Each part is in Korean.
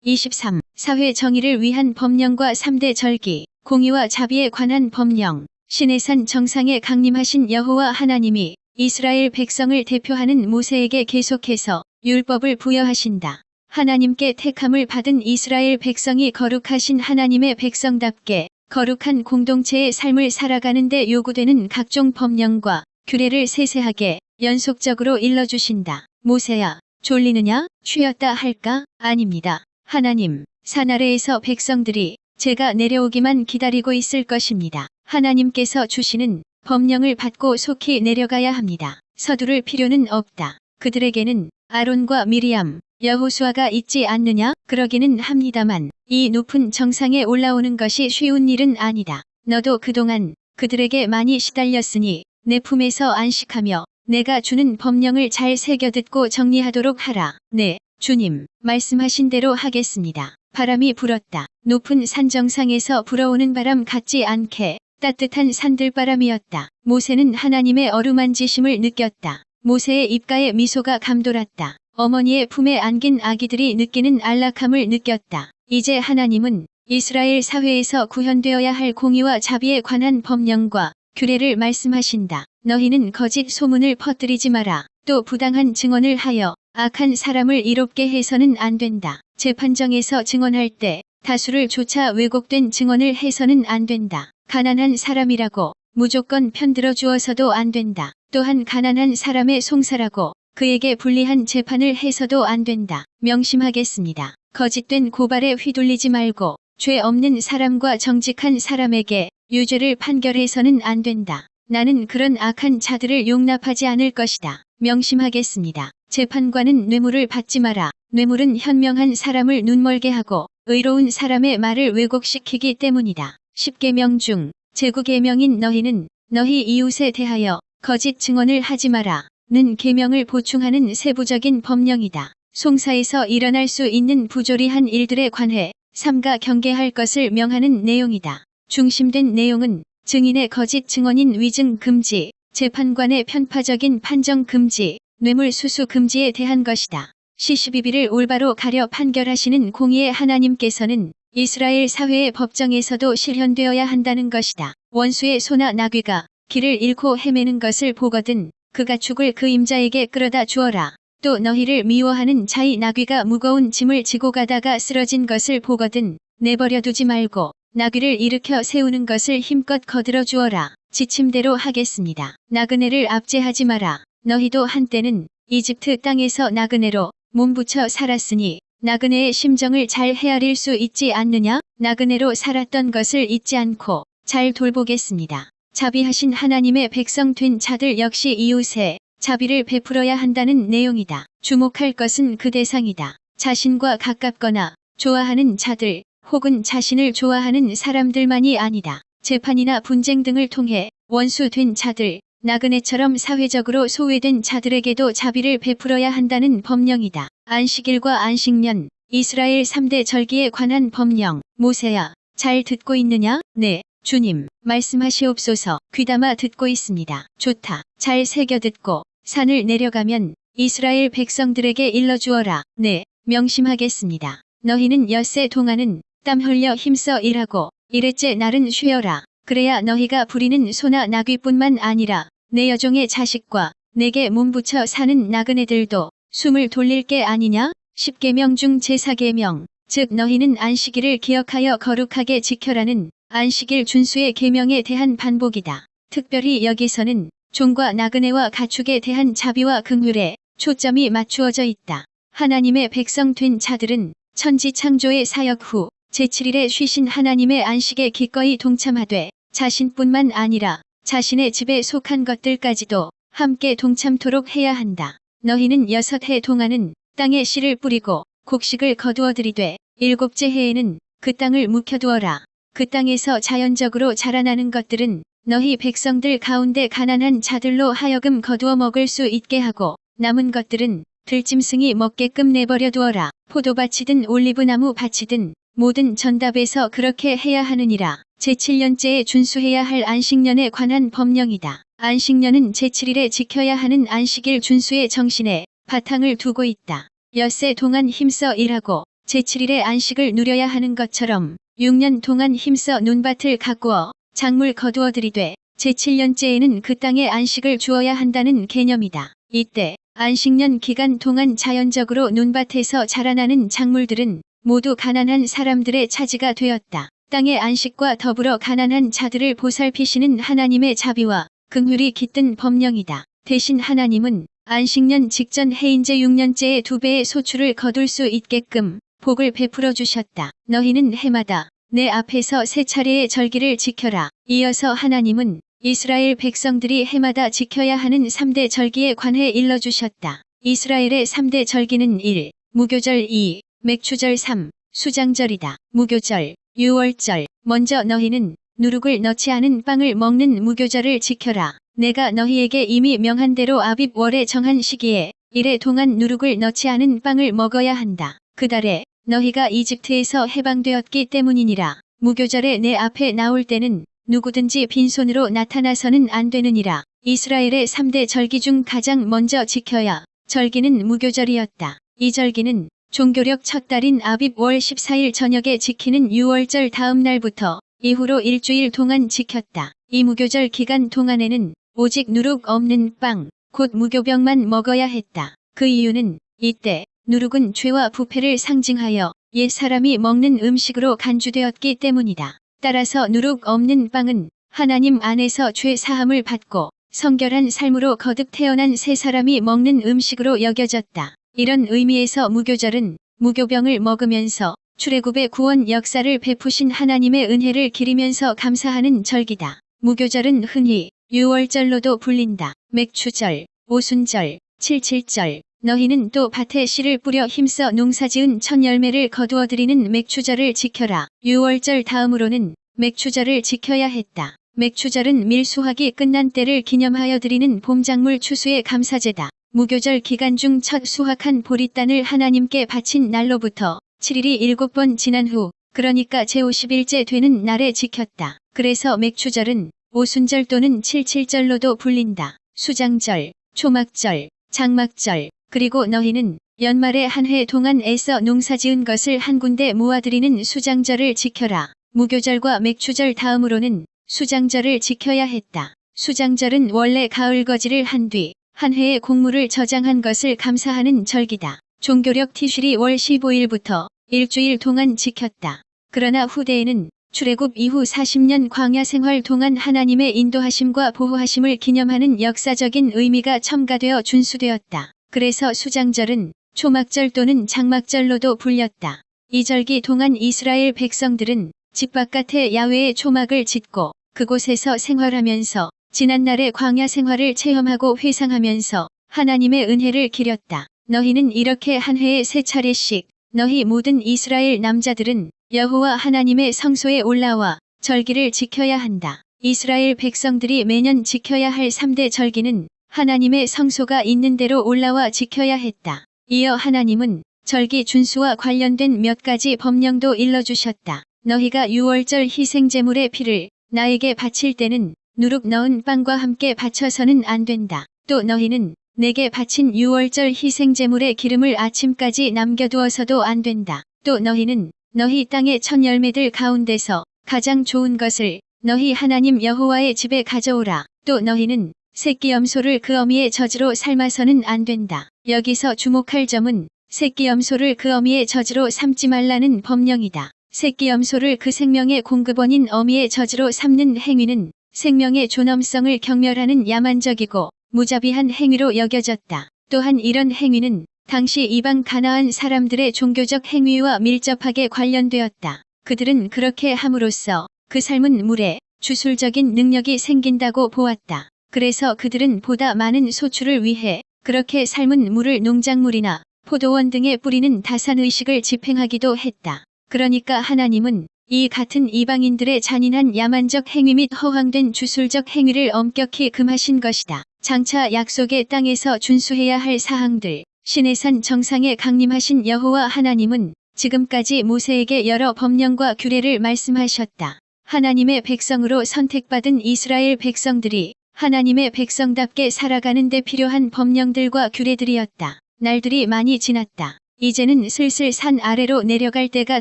23. 사회 정의를 위한 법령과 3대 절기, 공의와 자비에 관한 법령. 시내산 정상에 강림하신 여호와 하나님이 이스라엘 백성을 대표하는 모세에게 계속해서 율법을 부여하신다. 하나님께 택함을 받은 이스라엘 백성이 거룩하신 하나님의 백성답게 거룩한 공동체의 삶을 살아가는 데 요구되는 각종 법령과 규례를 세세하게 연속적으로 일러주신다. 모세야, 졸리느냐? 쉬었다 할까? 아닙니다. 하나님, 산 아래에서 백성들이 제가 내려오기만 기다리고 있을 것입니다. 하나님께서 주시는 법령을 받고 속히 내려가야 합니다. 서두를 필요는 없다. 그들에게는 아론과 미리암, 여호수아가 있지 않느냐? 그러기는 합니다만 이 높은 정상에 올라오는 것이 쉬운 일은 아니다. 너도 그동안 그들에게 많이 시달렸으니 내 품에서 안식하며 내가 주는 법령을 잘 새겨듣고 정리하도록 하라. 네, 주님, 말씀하신 대로 하겠습니다. 바람이 불었다. 높은 산 정상에서 불어오는 바람 같지 않게 따뜻한 산들바람이었다. 모세는 하나님의 어루만지심을 느꼈다. 모세의 입가에 미소가 감돌았다. 어머니의 품에 안긴 아기들이 느끼는 안락함을 느꼈다. 이제 하나님은 이스라엘 사회에서 구현되어야 할 공의와 자비에 관한 법령과 규례를 말씀하신다. 너희는 거짓 소문을 퍼뜨리지 마라. 또 부당한 증언을 하여 악한 사람을 이롭게 해서는 안 된다. 재판정에서 증언할 때 다수를 쫓아 왜곡된 증언을 해서는 안 된다. 가난한 사람이라고 무조건 편들어 주어서도 안 된다. 또한 가난한 사람의 송사라고 그에게 불리한 재판을 해서도 안 된다. 명심하겠습니다. 거짓된 고발에 휘둘리지 말고 죄 없는 사람과 정직한 사람에게 유죄를 판결해서는 안 된다. 나는 그런 악한 자들을 용납하지 않을 것이다. 명심하겠습니다. 재판관은 뇌물을 받지 마라. 뇌물은 현명한 사람을 눈멀게 하고 의로운 사람의 말을 왜곡시키기 때문이다. 10계명 중 제9계명인 너희는 너희 이웃에 대하여 거짓 증언을 하지 마라. 는 계명을 보충하는 세부적인 법령이다. 송사에서 일어날 수 있는 부조리한 일들에 관해 삼가 경계할 것을 명하는 내용이다. 중심된 내용은 증인의 거짓 증언인 위증 금지, 재판관의 편파적인 판정 금지, 뇌물 수수 금지에 대한 것이다. 시시비비를 올바로 가려 판결하시는 공의의 하나님께서는 이스라엘 사회의 법정에서도 실현되어야 한다는 것이다. 원수의 소나 나귀가 길을 잃고 헤매는 것을 보거든 그 가축을 그 임자에게 끌어다 주어라. 또 너희를 미워하는 자의 나귀가 무거운 짐을 지고 가다가 쓰러진 것을 보거든 내버려 두지 말고 나귀를 일으켜 세우는 것을 힘껏 거들어 주어라. 지침대로 하겠습니다. 나그네를 압제하지 마라. 너희도 한때는 이집트 땅에서 나그네로 몸부쳐 살았으니 나그네의 심정을 잘 헤아릴 수 있지 않느냐? 나그네로 살았던 것을 잊지 않고 잘 돌보겠습니다. 자비하신 하나님의 백성 된 자들 역시 이웃에 자비를 베풀어야 한다는 내용이다. 주목할 것은 그 대상이다. 자신과 가깝거나 좋아하는 자들 혹은 자신을 좋아하는 사람들만이 아니다. 재판이나 분쟁 등을 통해 원수된 자들, 나그네처럼 사회적으로 소외된 자들에게도 자비를 베풀어야 한다는 법령이다. 안식일과 안식년, 이스라엘 3대 절기에 관한 법령. 모세야, 잘 듣고 있느냐? 네, 주님, 말씀하시옵소서. 귀담아 듣고 있습니다. 좋다. 잘 새겨듣고 산을 내려가면 이스라엘 백성들에게 일러주어라. 네, 명심하겠습니다. 너희는 엿새 동안은 땀 흘려 힘써 일하고 이레째 날은 쉬어라. 그래야 너희가 부리는 소나 나귀뿐만 아니라 내 여종의 자식과 내게 몸부쳐 사는 나그네들도 숨을 돌릴 게 아니냐? 10계명 중 제4계명, 즉 너희는 안식일을 기억하여 거룩하게 지켜라는 안식일 준수의 계명에 대한 반복이다. 특별히 여기서는 종과 나그네와 가축에 대한 자비와 긍휼에 초점이 맞추어져 있다. 하나님의 백성 된 자들은 천지 창조의 사역 후 제7일에 쉬신 하나님의 안식에 기꺼이 동참하되 자신뿐만 아니라 자신의 집에 속한 것들까지도 함께 동참토록 해야 한다. 너희는 6해 동안은 땅에 씨를 뿌리고 곡식을 거두어 들이되 7째 해에는 그 땅을 묵혀두어라. 그 땅에서 자연적으로 자라나는 것들은 너희 백성들 가운데 가난한 자들로 하여금 거두어 먹을 수 있게 하고 남은 것들은 들짐승이 먹게끔 내버려 두어라. 포도밭이든 올리브나무 밭이든 모든 전답에서 그렇게 해야 하느니라. 제7년째에 준수해야 할 안식년에 관한 법령이다. 안식년은 제7일에 지켜야 하는 안식일 준수의 정신에 바탕을 두고 있다. 엿새 동안 힘써 일하고 제7일에 안식을 누려야 하는 것처럼 6년 동안 힘써 논밭을 가꾸어 작물 거두어 들이되 제7년째에는 그 땅에 안식을 주어야 한다는 개념이다. 이때 안식년 기간 동안 자연적으로 논밭에서 자라나는 작물들은 모두 가난한 사람들의 차지가 되었다. 땅의 안식과 더불어 가난한 자들을 보살피시는 하나님의 자비와 긍휼이 깃든 법령이다. 대신 하나님은 안식년 직전 해인제 6년째의 2배의 소출을 거둘 수 있게끔 복을 베풀어 주셨다. 너희는 해마다 내 앞에서 3차례의 절기를 지켜라. 이어서 하나님은 이스라엘 백성들이 해마다 지켜야 하는 3대 절기에 관해 일러주셨다. 이스라엘의 3대 절기는 1. 무교절 2. 맥추절 3. 수장절이다. 무교절, 유월절. 먼저 너희는 누룩을 넣지 않은 빵을 먹는 무교절을 지켜라. 내가 너희에게 이미 명한 대로 아빕월에 정한 시기에 1해 동안 누룩을 넣지 않은 빵을 먹어야 한다. 그 달에 너희가 이집트에서 해방되었기 때문이니라. 무교절에 내 앞에 나올 때는 누구든지 빈손으로 나타나서는 안 되느니라. 이스라엘의 3대 절기 중 가장 먼저 지켜야 절기는 무교절이었다. 이 절기는 종교력 첫 달인 아빕월 14일 저녁에 지키는 유월절 다음 날부터 이후로 일주일 동안 지켰다. 이 무교절 기간 동안에는 오직 누룩 없는 빵, 곧 무교병만 먹어야 했다. 그 이유는 이때 누룩은 죄와 부패를 상징하여 옛 사람이 먹는 음식으로 간주되었기 때문이다. 따라서 누룩 없는 빵은 하나님 안에서 죄 사함을 받고 성결한 삶으로 거듭 태어난 새 사람이 먹는 음식으로 여겨졌다. 이런 의미에서 무교절은 무교병을 먹으면서 출애굽의 구원 역사를 베푸신 하나님의 은혜를 기리면서 감사하는 절기다. 무교절은 흔히 유월절로도 불린다. 맥추절, 오순절, 칠칠절. 너희는 또 밭에 씨를 뿌려 힘써 농사지은 첫 열매를 거두어 들이는 맥추절을 지켜라. 유월절 다음으로는 맥추절을 지켜야 했다. 맥추절은 밀수확이 끝난 때를 기념하여 드리는 봄작물 추수의 감사제다. 무교절 기간 중 첫 수확한 보리단을 하나님께 바친 날로부터 7일이 7번 지난 후, 그러니까 제50일째 되는 날에 지켰다. 그래서 맥추절은 오순절 또는 칠칠절로도 불린다. 수장절, 초막절, 장막절. 그리고 너희는 연말에 한 해 동안 애써 농사지은 것을 한 군데 모아들이는 수장절을 지켜라. 무교절과 맥추절 다음으로는 수장절을 지켜야 했다. 수장절은 원래 가을거지를 한 뒤 한 해의 곡물을 저장한 것을 감사하는 절기다. 종교력 티슈리 월 15일부터 일주일 동안 지켰다. 그러나 후대에는 출애굽 이후 40년 광야 생활 동안 하나님의 인도하심과 보호하심을 기념하는 역사적인 의미가 첨가되어 준수되었다. 그래서 수장절은 초막절 또는 장막절로도 불렸다. 이 절기 동안 이스라엘 백성들은 집 바깥에 야외에 초막을 짓고 그곳에서 생활하면서 지난날의 광야 생활을 체험하고 회상하면서 하나님의 은혜를 기렸다. 너희는 이렇게 한 해에 3차례씩 너희 모든 이스라엘 남자들은 여호와 하나님의 성소에 올라와 절기를 지켜야 한다. 이스라엘 백성들이 매년 지켜야 할 3대 절기는 하나님의 성소가 있는 대로 올라와 지켜야 했다. 이어 하나님은 절기 준수와 관련된 몇 가지 법령도 일러주셨다. 너희가 유월절 희생제물의 피를 나에게 바칠 때는 누룩 넣은 빵과 함께 바쳐서는 안 된다. 또 너희는 내게 바친 유월절 희생제물의 기름을 아침까지 남겨두어서도 안 된다. 또 너희는 너희 땅의 첫 열매들 가운데서 가장 좋은 것을 너희 하나님 여호와의 집에 가져오라. 또 너희는 새끼 염소를 그 어미의 젖으로 삶아서는 안 된다. 여기서 주목할 점은 새끼 염소를 그 어미의 젖으로 삶지 말라는 법령이다. 새끼 염소를 그 생명의 공급원인 어미의 젖으로 삶는 행위는 생명의 존엄성을 경멸하는 야만적이고 무자비한 행위로 여겨졌다. 또한 이런 행위는 당시 이방 가나안 사람들의 종교적 행위와 밀접하게 관련되었다. 그들은 그렇게 함으로써 그 삶은 물에 주술적인 능력이 생긴다고 보았다. 그래서 그들은 보다 많은 소출을 위해 그렇게 삶은 물을 농작물이나 포도원 등에 뿌리는 다산의식을 집행하기도 했다. 그러니까 하나님은 이 같은 이방인들의 잔인한 야만적 행위 및 허황된 주술적 행위를 엄격히 금하신 것이다. 장차 약속의 땅에서 준수해야 할 사항들. 시내산 정상에 강림하신 여호와 하나님은 지금까지 모세에게 여러 법령과 규례를 말씀하셨다. 하나님의 백성으로 선택받은 이스라엘 백성들이 하나님의 백성답게 살아가는 데 필요한 법령들과 규례들이었다. 날들이 많이 지났다. 이제는 슬슬 산 아래로 내려갈 때가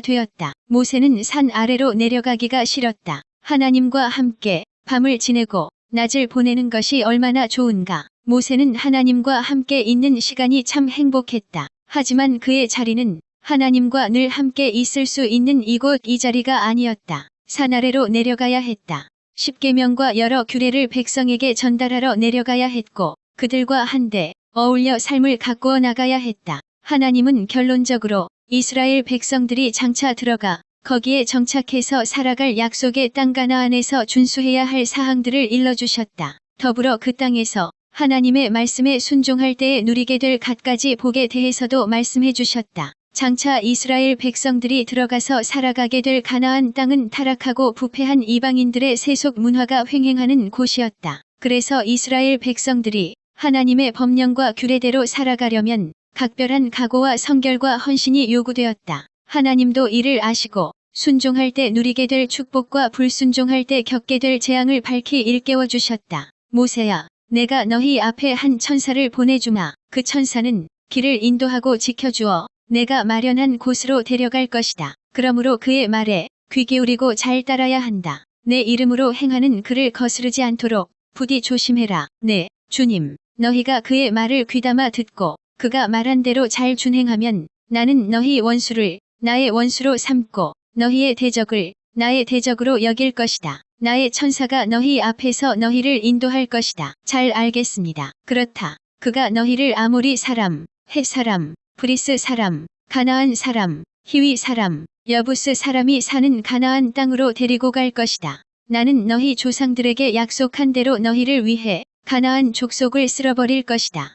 되었다. 모세는 산 아래로 내려가기가 싫었다. 하나님과 함께 밤을 지내고 낮을 보내는 것이 얼마나 좋은가. 모세는 하나님과 함께 있는 시간이 참 행복했다. 하지만 그의 자리는 하나님과 늘 함께 있을 수 있는 이곳 이 자리가 아니었다. 산 아래로 내려가야 했다. 십계명과 여러 규례를 백성에게 전달하러 내려가야 했고 그들과 한데 어울려 삶을 가꾸어 나가야 했다. 하나님은 결론적으로 이스라엘 백성들이 장차 들어가 거기에 정착해서 살아갈 약속의 땅 가나안에서 준수해야 할 사항들을 일러주셨다. 더불어 그 땅에서 하나님의 말씀에 순종할 때에 누리게 될 갖가지 복에 대해서도 말씀해 주셨다. 장차 이스라엘 백성들이 들어가서 살아가게 될 가나안 땅은 타락하고 부패한 이방인들의 세속 문화가 횡행하는 곳이었다. 그래서 이스라엘 백성들이 하나님의 법령과 규례대로 살아가려면 각별한 각오와 성결과 헌신이 요구되었다. 하나님도 이를 아시고 순종할 때 누리게 될 축복과 불순종할 때 겪게 될 재앙을 밝히 일깨워 주셨다. 모세야, 내가 너희 앞에 한 천사를 보내주마. 그 천사는 길을 인도하고 지켜주어 내가 마련한 곳으로 데려갈 것이다. 그러므로 그의 말에 귀 기울이고 잘 따라야 한다. 내 이름으로 행하는 그를 거스르지 않도록 부디 조심해라. 네, 주님, 너희가 그의 말을 귀담아 듣고 그가 말한 대로 잘 준행하면 나는 너희 원수를 나의 원수로 삼고 너희의 대적을 나의 대적으로 여길 것이다. 나의 천사가 너희 앞에서 너희를 인도할 것이다. 잘 알겠습니다. 그렇다. 그가 너희를 아모리 사람, 헷 사람, 브리스 사람, 가나안 사람, 히위 사람, 여부스 사람이 사는 가나안 땅으로 데리고 갈 것이다. 나는 너희 조상들에게 약속한 대로 너희를 위해 가나안 족속을 쓸어버릴 것이다.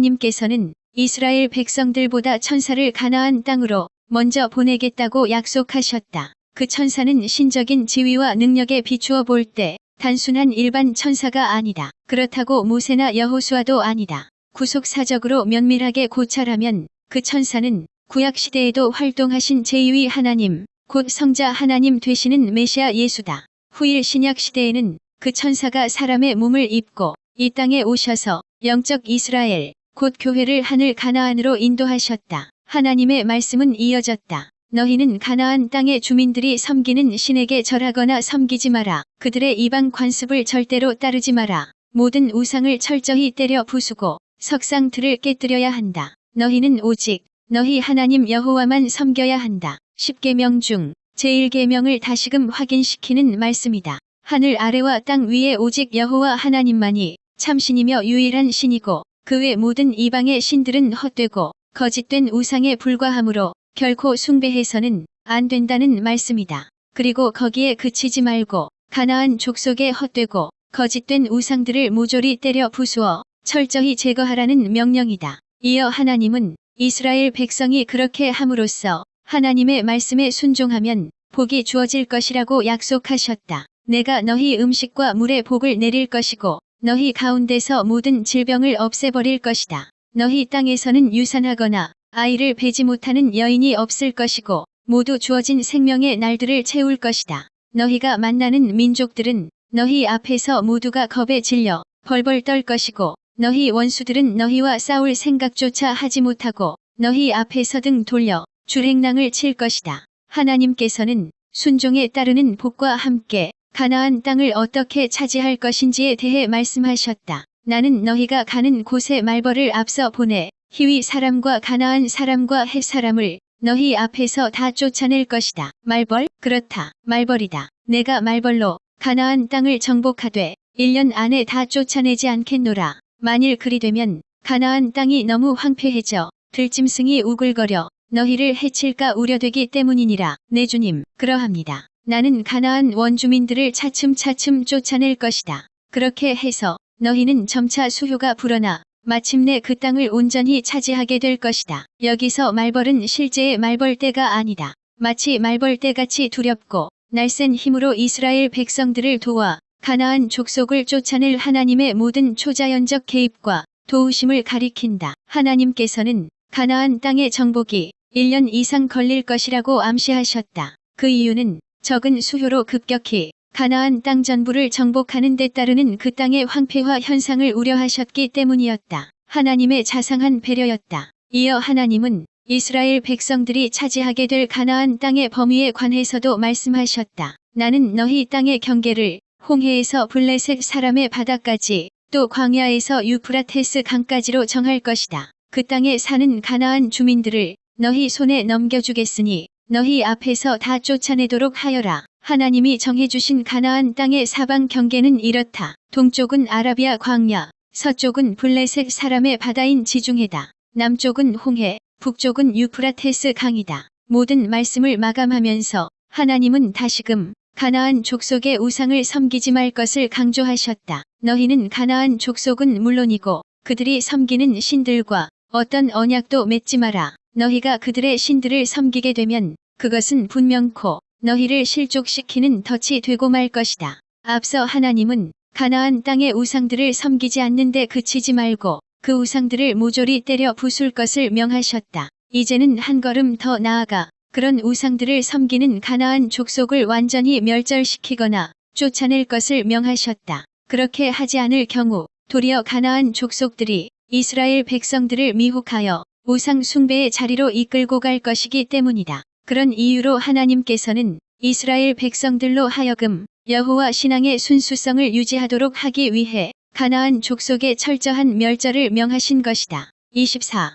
하나님께서는 이스라엘 백성들보다 천사를 가나안 땅으로 먼저 보내겠다고 약속하셨다. 그 천사는 신적인 지위와 능력에 비추어 볼 때 단순한 일반 천사가 아니다. 그렇다고 모세나 여호수아도 아니다. 구속사적으로 면밀하게 고찰하면 그 천사는 구약시대에도 활동하신 제2위 하나님, 곧 성자 하나님 되시는 메시아 예수다. 후일 신약시대에는 그 천사가 사람의 몸을 입고 이 땅에 오셔서 영적 이스라엘, 곧 교회를 하늘 가나안으로 인도하셨다. 하나님의 말씀은 이어졌다. 너희는 가나안 땅의 주민들이 섬기는 신에게 절하거나 섬기지 마라. 그들의 이방 관습을 절대로 따르지 마라. 모든 우상을 철저히 때려 부수고 석상들을 깨뜨려야 한다. 너희는 오직 너희 하나님 여호와만 섬겨야 한다. 10계명 중 제1계명을 다시금 확인시키는 말씀이다. 하늘 아래와 땅 위에 오직 여호와 하나님만이 참신이며 유일한 신이고 그 외 모든 이방의 신들은 헛되고 거짓된 우상에 불과하므로 결코 숭배해서는 안 된다는 말씀이다. 그리고 거기에 그치지 말고 가나안 족속의 헛되고 거짓된 우상들을 모조리 때려 부수어 철저히 제거하라는 명령이다. 이어 하나님은 이스라엘 백성이 그렇게 함으로써 하나님의 말씀에 순종하면 복이 주어질 것이라고 약속하셨다. 내가 너희 음식과 물에 복을 내릴 것이고 너희 가운데서 모든 질병을 없애버릴 것이다. 너희 땅에서는 유산하거나 아이를 베지 못하는 여인이 없을 것이고 모두 주어진 생명의 날들을 채울 것이다. 너희가 만나는 민족들은 너희 앞에서 모두가 겁에 질려 벌벌 떨 것이고 너희 원수들은 너희와 싸울 생각조차 하지 못하고 너희 앞에서 등 돌려 줄행랑을 칠 것이다. 하나님께서는 순종에 따르는 복과 함께 가나안 땅을 어떻게 차지할 것인지에 대해 말씀하셨다. 나는 너희가 가는 곳에 말벌을 앞서 보내 히위 사람과 가나안 사람과 헷 사람을 너희 앞에서 다 쫓아낼 것이다. 말벌? 그렇다. 말벌이다. 내가 말벌로 가나안 땅을 정복하되 1년 안에 다 쫓아내지 않겠노라. 만일 그리 되면 가나안 땅이 너무 황폐해져 들짐승이 우글거려 너희를 해칠까 우려되기 때문이니라. 내 주님, 그러합니다. 나는 가나안 원주민들을 차츰차츰 쫓아낼 것이다. 그렇게 해서 너희는 점차 수효가 불어나 마침내 그 땅을 온전히 차지하게 될 것이다. 여기서 말벌은 실제의 말벌떼가 아니다. 마치 말벌떼같이 두렵고 날쌘 힘으로 이스라엘 백성들을 도와 가나안 족속을 쫓아낼 하나님의 모든 초자연적 개입과 도우심을 가리킨다. 하나님께서는 가나안 땅의 정복이 1년 이상 걸릴 것이라고 암시하셨다. 그 이유는 적은 수효로 급격히 가나안 땅 전부를 정복하는 데 따르는 그 땅의 황폐화 현상을 우려하셨기 때문이었다. 하나님의 자상한 배려였다. 이어 하나님은 이스라엘 백성들이 차지하게 될 가나안 땅의 범위에 관해서도 말씀하셨다. 나는 너희 땅의 경계를 홍해에서 블레셋 사람의 바다까지 또 광야에서 유프라테스 강까지로 정할 것이다. 그 땅에 사는 가나안 주민들을 너희 손에 넘겨주겠으니 너희 앞에서 다 쫓아내도록 하여라. 하나님이 정해주신 가나안 땅의 사방 경계는 이렇다. 동쪽은 아라비아 광야, 서쪽은 블레셋 사람의 바다인 지중해다. 남쪽은 홍해, 북쪽은 유프라테스 강이다. 모든 말씀을 마감하면서 하나님은 다시금 가나안 족속의 우상을 섬기지 말 것을 강조하셨다. 너희는 가나안 족속은 물론이고 그들이 섬기는 신들과 어떤 언약도 맺지 마라. 너희가 그들의 신들을 섬기게 되면 그것은 분명코 너희를 실족시키는 덫이 되고 말 것이다. 앞서 하나님은 가나안 땅의 우상들을 섬기지 않는데 그치지 말고 그 우상들을 모조리 때려 부술 것을 명하셨다. 이제는 한 걸음 더 나아가 그런 우상들을 섬기는 가나안 족속을 완전히 멸절시키거나 쫓아낼 것을 명하셨다. 그렇게 하지 않을 경우 도리어 가나안 족속들이 이스라엘 백성들을 미혹하여 우상 숭배의 자리로 이끌고 갈 것이기 때문이다. 그런 이유로 하나님께서는 이스라엘 백성들로 하여금 여호와 신앙의 순수성을 유지하도록 하기 위해 가나안 족속의 철저한 멸절을 명하신 것이다. 24.